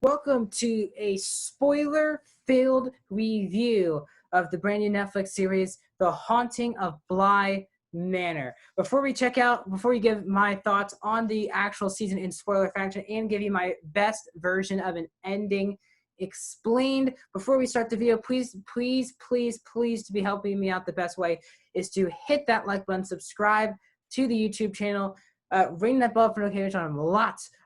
Welcome to a spoiler-filled review of the brand new Netflix series, The Haunting of Bly Manor. Before we give my thoughts on the actual season in spoiler fashion and give you my best version of an ending explained, before we start the video, please to be helping me out, the best way is to hit that like button, subscribe to the YouTube channel, ring that bell for notifications on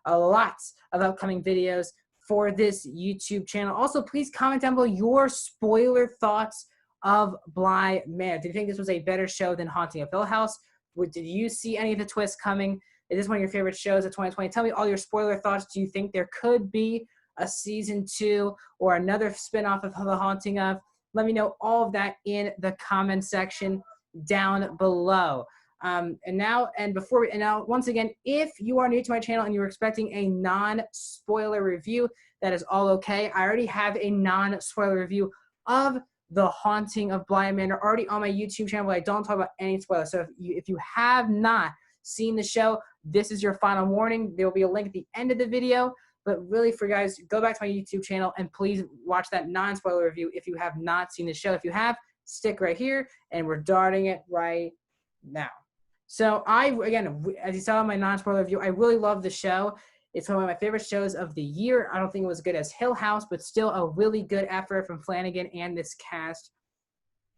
a lot of upcoming videos for this YouTube channel. Also, please comment down below your spoiler thoughts of Bly Manor. Did you think this was a better show than Haunting of Hill House? Did you see any of the twists coming? Is this one of your favorite shows of 2020? Tell me all your spoiler thoughts. Do you think there could be a season 2 or another spinoff of The Haunting of? Let me know all of that in the comment section down below. Now, once again, if you are new to my channel and you're expecting a non-spoiler review, that is all okay. I already have a non-spoiler review of The Haunting of Bly Manor already on my YouTube channel, but I don't talk about any spoilers. So if you have not seen the show, this is your final warning. There will be a link at the end of the video. But really, for you guys, go back to my YouTube channel and please watch that non-spoiler review if you have not seen the show. If you have, stick right here, and we're starting it right now. So again, as you saw in my non-spoiler review, I really love the show. It's one of my favorite shows of the year. I don't think it was as good as Hill House, but still a really good effort from Flanagan and this cast.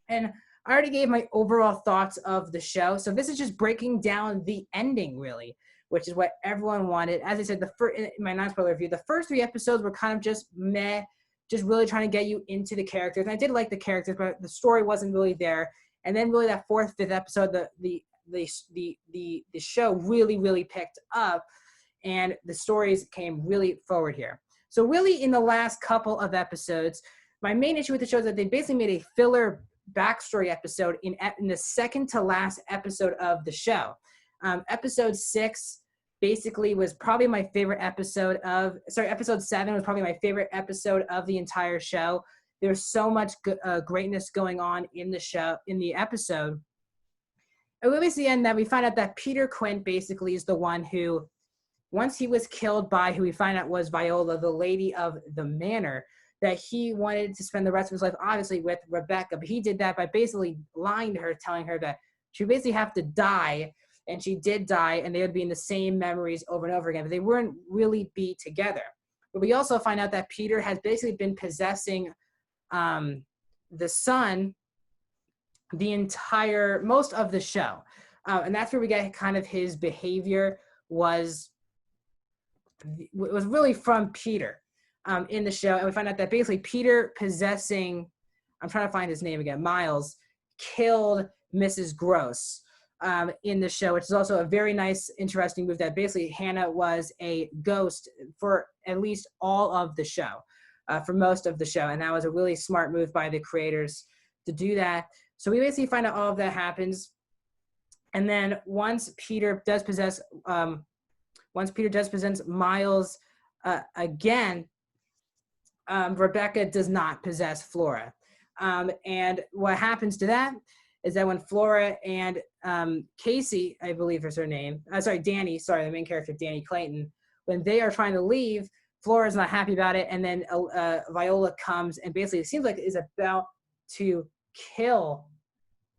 And I already gave my overall thoughts of the show. So this is just breaking down the ending, really, which is what everyone wanted. As I said, in my non-spoiler review, the first 3 episodes were kind of just meh, just really trying to get you into the characters. And I did like the characters, but the story wasn't really there. And then really that 4th, 5th episode, the show really picked up, and the stories came really forward here. So really, in the last couple of episodes, my main issue with the show is that they basically made a filler backstory episode in the second to last episode of the show. Episode 6 basically was probably my favorite episode of, episode 7 was probably my favorite episode of the entire show. There's so much greatness going on in the episode. And really, it's the end that we find out that Peter Quint basically is the one who, once he was killed by who we find out was Viola, the lady of the manor, that he wanted to spend the rest of his life, obviously, with Rebecca. But he did that by basically lying to her, telling her that she would basically have to die, and she did die, and they would be in the same memories over and over again. But they wouldn't really be together. But we also find out that Peter has basically been possessing the son most of the show. And that's where we get kind of his behavior was really from Peter in the show. And we find out that basically Peter possessing, I'm trying to find his name again, Miles, killed Mrs. Gross in the show, which is also a very nice, interesting move, that basically Hannah was a ghost for at least all of the show, for most of the show. And that was a really smart move by the creators to do that. So we basically find out all of that happens. And then once Peter does possess Miles again, Rebecca does not possess Flora. And what happens to that is that when Flora and Casey, I believe is her name, Danny, the main character, Danny Clayton, when they are trying to leave, Flora's not happy about it. And then Viola comes and basically it seems like is about to kill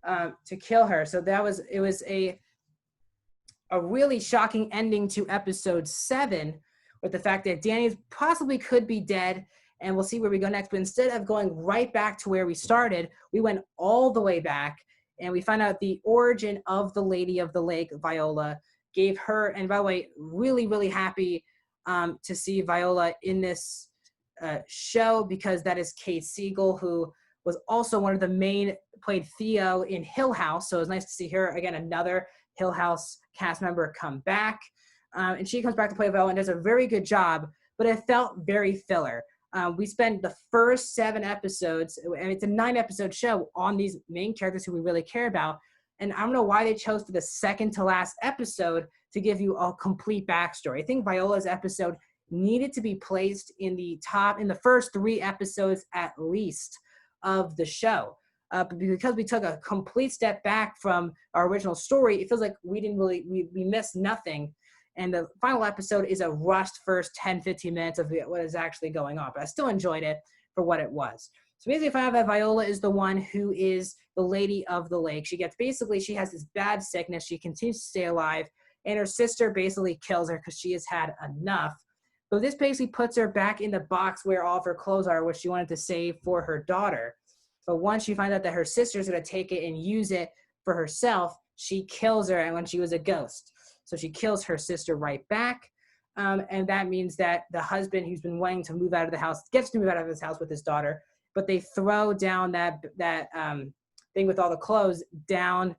her. So it was a really shocking ending to episode 7, with the fact that Danny possibly could be dead, and we'll see where we go next. But instead of going right back to where we started, we went all the way back, and we found out the origin of the Lady of the Lake, Viola, gave her, and by the way, really happy to see Viola in this show, because that is Kate Siegel, who was also one of the main, played Theo in Hill House. So it was nice to see her, again, another Hill House cast member come back. And she comes back to play Viola and does a very good job, but it felt very filler. We spent the first 7 episodes, and it's a 9-episode show, on these main characters who we really care about. And I don't know why they chose for the second to last episode to give you a complete backstory. I think Viola's episode needed to be placed in the first 3 episodes at least of the show. But because we took a complete step back from our original story, it feels like we missed nothing And the final episode is a rushed first 10-15 minutes of what is actually going on. But I still enjoyed it for what it was. So basically, I found out that Viola is the one who is the lady of the lake. She has this bad sickness. She continues to stay alive. And her sister basically kills her because she has had enough. So this basically puts her back in the box where all of her clothes are, which she wanted to save for her daughter. But once she finds out that her sister's going to take it and use it for herself, she kills her, and when she was a ghost. So she kills her sister right back. And that means that the husband who's been wanting to move out of the house gets to move out of his house with his daughter, but they throw down that thing with all the clothes down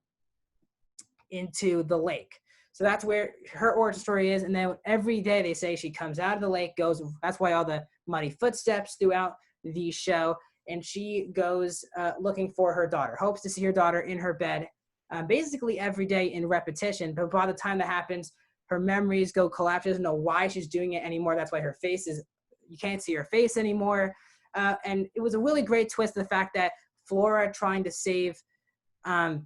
into the lake. So that's where her origin story is. And then every day they say she comes out of the lake, that's why all the muddy footsteps throughout the show. And she goes looking for her daughter, hopes to see her daughter in her bed, basically every day in repetition. But by the time that happens, her memories go collapse. She doesn't know why she's doing it anymore. That's why you can't see her face anymore. And it was a really great twist, the fact that Flora trying to save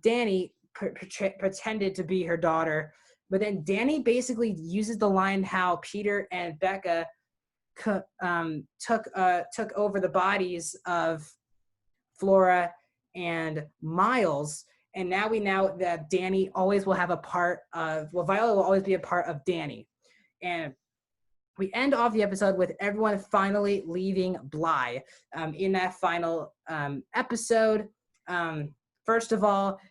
Danny pretended to be her daughter. But then Danny basically uses the line how Peter and Becca took over the bodies of Flora and Miles. And now we know that Danny always will have Viola will always be a part of Danny. And we end off the episode with everyone finally leaving Bly in that final episode. First of all,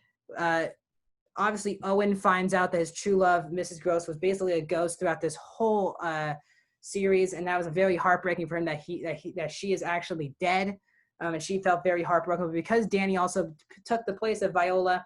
obviously Owen finds out that his true love, Mrs. Gross, was basically a ghost throughout this whole series, and that was very heartbreaking for him that she is actually dead. And she felt very heartbroken. But because Danny also took the place of Viola,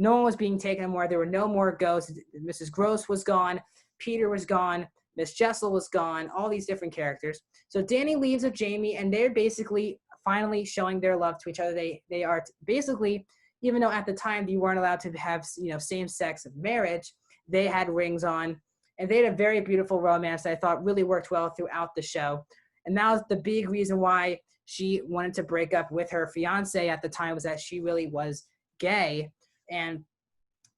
no one was being taken anymore. There were no more ghosts. Mrs. Gross was gone. Peter was gone. Miss Jessel was gone. All these different characters. So Danny leaves with Jamie, and they're basically finally showing their love to each other. They are basically, even though at the time you weren't allowed to have same-sex marriage, they had rings on, and they had a very beautiful romance that I thought really worked well throughout the show. And that was the big reason why she wanted to break up with her fiance at the time, was that she really was gay. And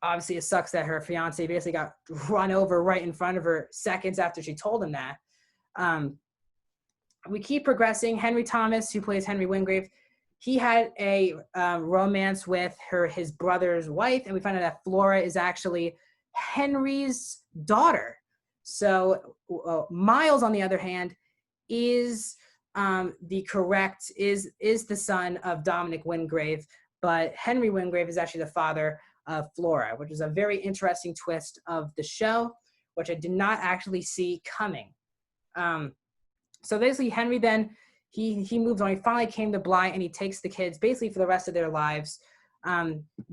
obviously it sucks that her fiance basically got run over right in front of her seconds after she told him that. We keep progressing. Henry Thomas, who plays Henry Wingrave, he had a romance with his brother's wife, and we find out that Flora is actually Henry's daughter. So Miles, on the other hand, is the son of Dominic Wingrave, but Henry Wingrave is actually the father of Flora, which is a very interesting twist of the show, which I did not actually see coming. So basically Henry then, he moves on. He finally came to Bly, and he takes the kids basically for the rest of their lives.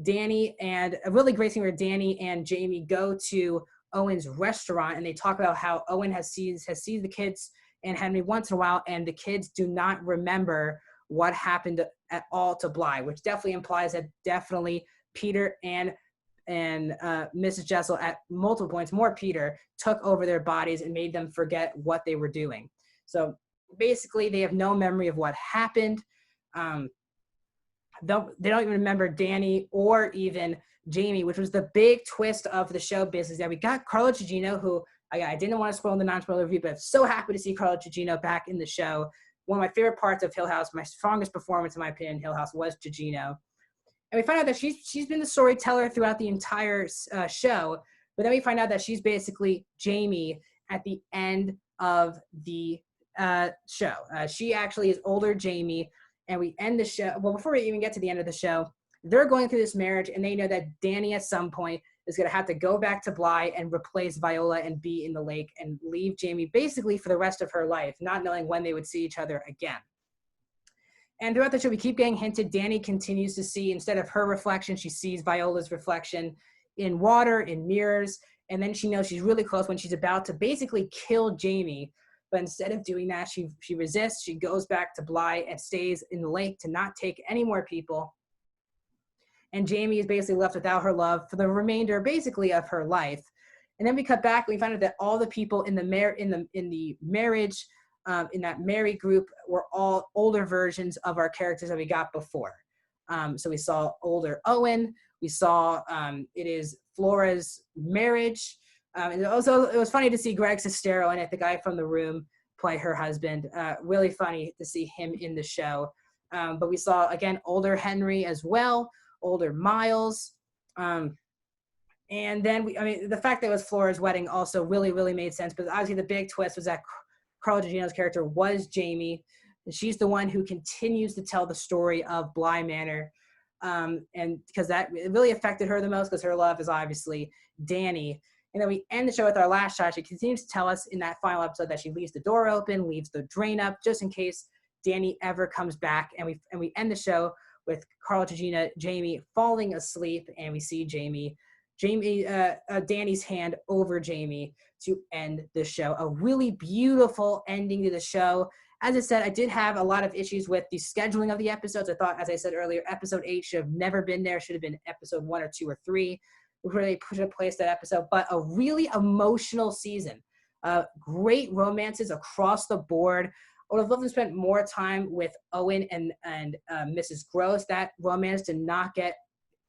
Danny, and a really great scene where Danny and Jamie go to Owen's restaurant, and they talk about how Owen has seen the kids and Henry once in a while, and the kids do not remember what happened at all to Bly, which definitely implies that definitely Peter and Mrs. Jessel, at multiple points, more Peter, took over their bodies and made them forget what they were doing. So basically, they have no memory of what happened. They don't even remember Danny or even Jamie, which was the big twist of the show business. That we got Carla Gugino, who I didn't want to spoil the non-spoiler review, but I'm so happy to see Carla Gugino back in the show. One of my favorite parts of Hill House, my strongest performance in my opinion, Hill House, was Gugino. And we find out that she's been the storyteller throughout the entire show, but then we find out that she's basically Jamie at the end of the show. She actually is older Jamie, and we end the show. Well, before we even get to the end of the show, they're going through this marriage, and they know that Danny at some point is going to have to go back to Bly and replace Viola and be in the lake and leave Jamie basically for the rest of her life, not knowing when they would see each other again. And throughout the show, we keep getting hinted. Danny continues to see, instead of her reflection, she sees Viola's reflection in water, in mirrors, and then she knows she's really close when she's about to basically kill Jamie. But instead of doing that, she resists. She goes back to Bly and stays in the lake to not take any more people. And Jamie is basically left without her love for the remainder, basically, of her life. And then we cut back, and we find out that all the people in the marriage, in that married group, were all older versions of our characters that we got before. So we saw older Owen. We saw it is Flora's marriage. And it was funny to see Greg Sestero in it, the guy from The Room, play her husband. Really funny to see him in the show. But we saw, again, older Henry as well, older Miles. And then, the fact that it was Flora's wedding also really, really made sense. But obviously the big twist was that Carla Gugino's character was Jamie. And she's the one who continues to tell the story of Bly Manor. And because that it really affected her the most, because her love is obviously Danny. And then we end the show with our last shot. She continues to tell us in that final episode that she leaves the door open, leaves the drain up, just in case Danny ever comes back. And we end the show with Carla Gugino, Jamie falling asleep, and we see Danny's hand over Jamie to end the show. A really beautiful ending to the show. As I said, I did have a lot of issues with the scheduling of the episodes. I thought, as I said earlier, episode 8 should have never been there. It should have been episode 1 or 2 or 3. Really should have placed that episode. But a really emotional season. Great romances across the board. I would have loved to spend more time with Owen and Mrs. Gross. That romance did not get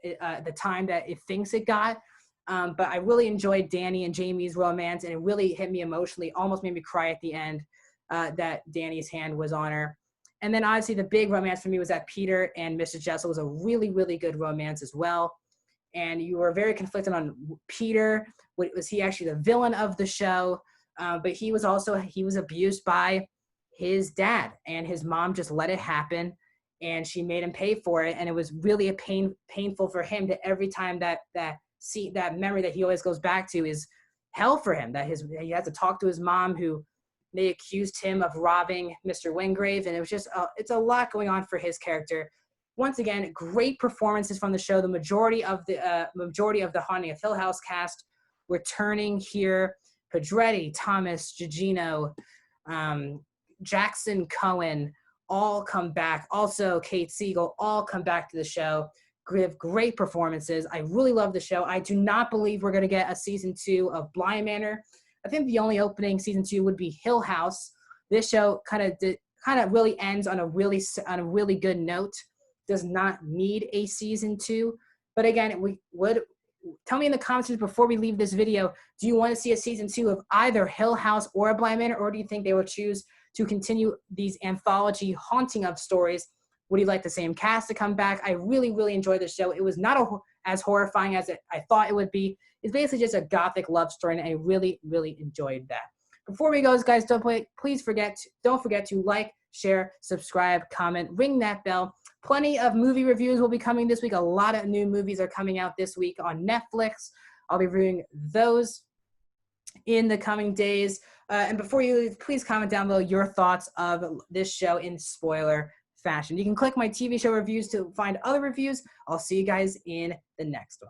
the time that it thinks it got. But I really enjoyed Danny and Jamie's romance, and it really hit me emotionally, almost made me cry at the end that Danny's hand was on her. And then obviously the big romance for me was that Peter and Mrs. Jessel was a really, really good romance as well. And you were very conflicted on Peter. Was he actually the villain of the show? But he was abused by his dad, and his mom just let it happen, and she made him pay for it. And it was really painful for him to every time that memory that he always goes back to is hell for him, that he had to talk to his mom, who they accused him of robbing Mr. Wingrave. And it was just, it's a lot going on for his character. Once again, great performances from the show. The majority of the Haunting of Hill House cast returning here. Pedretti, Thomas, Gugino, Jackson Cohen, all come back. Also, Kate Siegel, all come back to the show. Give great performances. I really love the show. I do not believe we're going to get a season 2 of Bly Manor. I think the only opening season 2 would be Hill House. This show kind of really ends on a really good note. Does not need a season 2. But again, we would tell me in the comments before we leave this video, do you want to see a season 2 of either Hill House or Bly Manor, or do you think they would choose to continue these anthology haunting of stories? Would you like the same cast to come back? I really, really enjoyed the show. It was not as horrifying as I thought it would be. It's basically just a gothic love story, and I really, really enjoyed that. Before we go, guys, don't forget to like, share, subscribe, comment, ring that bell. Plenty of movie reviews will be coming this week. A lot of new movies are coming out this week on Netflix. I'll be reviewing those in the coming days. And before you leave, please comment down below your thoughts of this show in spoiler fashion. You can click my TV show reviews to find other reviews. I'll see you guys in the next one.